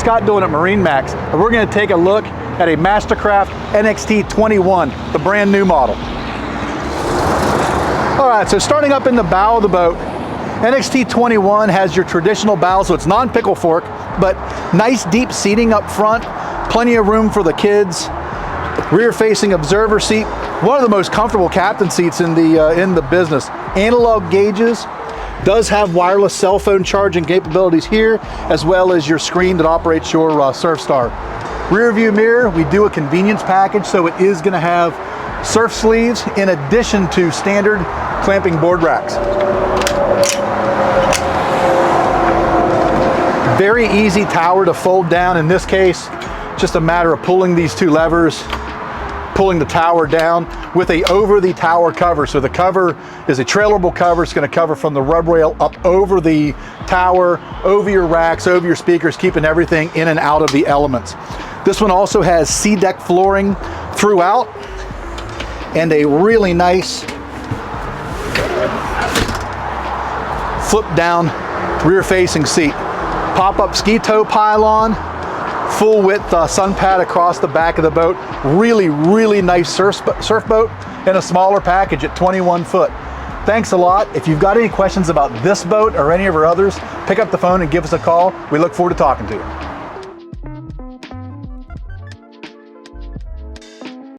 Scott Doolan at MarineMax, and we're going to take a look at a MasterCraft NXT 21, the brand new model. All right, so starting up in the bow of the boat, NXT 21 has your traditional bow, so it's non-pickle fork, but nice deep seating up front, plenty of room for the kids, rear-facing observer seat, one of the most comfortable captain seats in the business. Analog gauges, does have wireless cell phone charging capabilities here, as well as your screen that operates your SurfStar. Rear view mirror, we do a convenience package, so it is going to have surf sleeves in addition to standard clamping board racks. Very easy tower to fold down. In this case, just a matter of pulling these two levers, pulling the tower down with a over the tower cover. So the cover is a trailable cover. It's going to cover from the rub rail up over the tower, over your racks, over your speakers, keeping everything in and out of the elements. This one also has sea deck flooring throughout and a really nice flip down rear facing seat. Pop-up ski tow pylon, full width sun pad across the back of the boat. Really, really nice surf boat in a smaller package at 21 foot. Thanks a lot. If you've got any questions about this boat or any of our others, pick up the phone and give us a call. We look forward to talking to you.